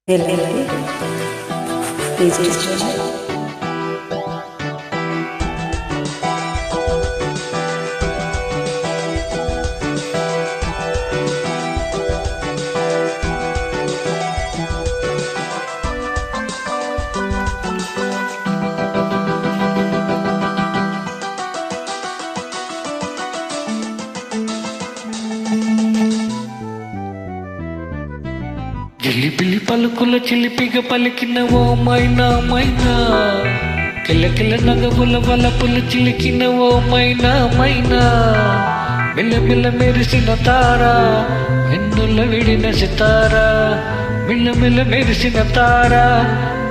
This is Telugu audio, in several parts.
LLP. Please discharge. జిలిబిలి పలుకుల చిలిపిగ పలికిన ఓ మైనా మైనా, కిలకిల నగవుల వలపులు చిలికిన ఓ మైనా మైనా, మిలమిల మెరిసిన తారా వెన్నుల విడిన సితారా, మిలమిల మెరిసిన తారా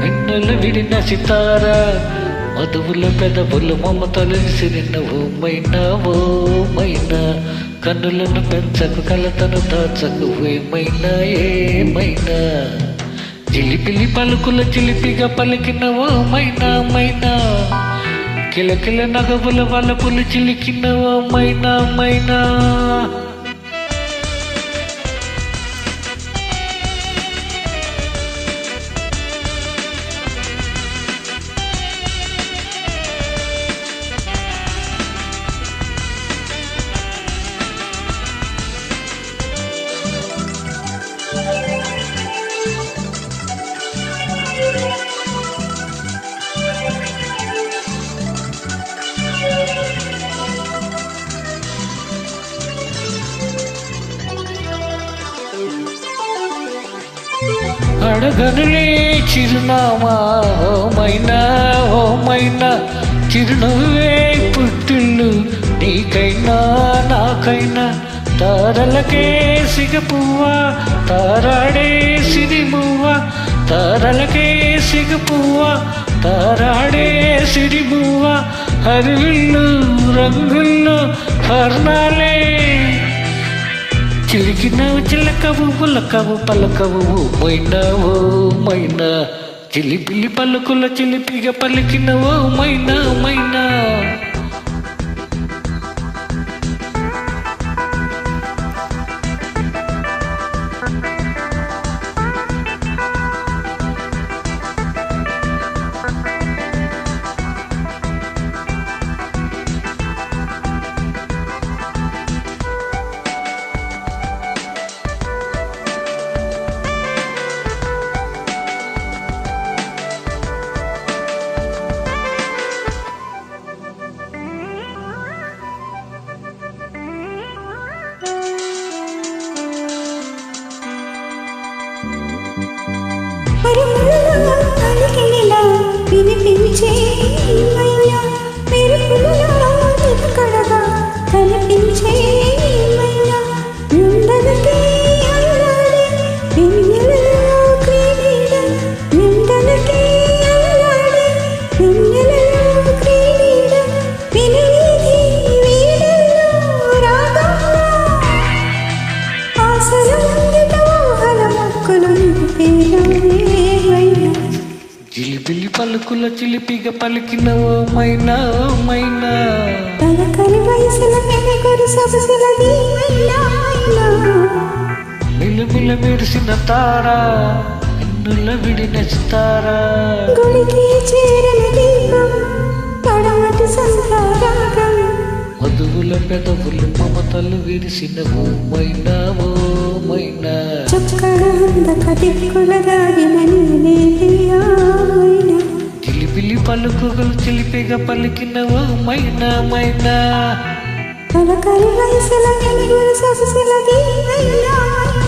వెన్నుల విడిన సితారా, మధువుల పెదవుల మమతలు విసిరిన ఓ మైనా ఓ మైనా, కన్నులను పెంచకు కలతను దాచకు ఏమైనా ఏమైనా, జిలిపిలి పలుకుల చిలిపిగా పలికిన ఓ మైనా మైనా, కిలకిల నగవుల వలపులు చిలికిన ఓ మైనా మైనా. అడగనులే చిరునామా ఓ మైనా ఓ మైనా, చిరునవ్వే పుట్టిల్లు నీకైనా నాకైనా, తారలకే సిగపువ్వా తారాడే సిరిమువ్వా, తారలకే సిగపువ్వా తారాడే సిరిమువ్వా, హరివిల్లు రంగుల్లో వర్ణాలే చిలికినవు చిలకవు పులకవు పలకవు మైనా ఓ మైనా, చిలిపిలి పలుకుల చిలిపిగా పలికిన ఓ మైనా మైనా. వినిపించే మైనా, మెరుపులలో నిలకడగా కనిపించే మైనా, నిందలకే అల్లాడే వెన్నెలలో క్రీడ, నిందలకే అల్లాడే వెన్నెలలో క్రీడ, వినివీధి వీడల్లో రాగంలో ఆశలు ముంగిట ఊహల మొక్కులు నింపేలా మైనా, జిలిబిలి పలుకుల చిలిపిగా పలికిన ఓ మైనా ఓ మైనా, తలకరి వయసుల మెనగొరు సొగసులది మైనా మైనా, మిలమిల మెరిసిన తారా ఎన్నుల విడిన సితారా, గుడికి చేరిన దీపం పడమటి సంధ్యారాగం, మధువుల పెదవులు మమతలు విరిసిన ఓ మైనా ఓ మైనా, చక్కగా అందక దిక్కుల దాగిన నీలేదియా మైనా, చిలిపిలి పలుకులు చిలిపిగా పలికిన ఓ మైనా మైనా, తలకరి వయసుల మెనగొరు సొగసులది మైనా మైనా.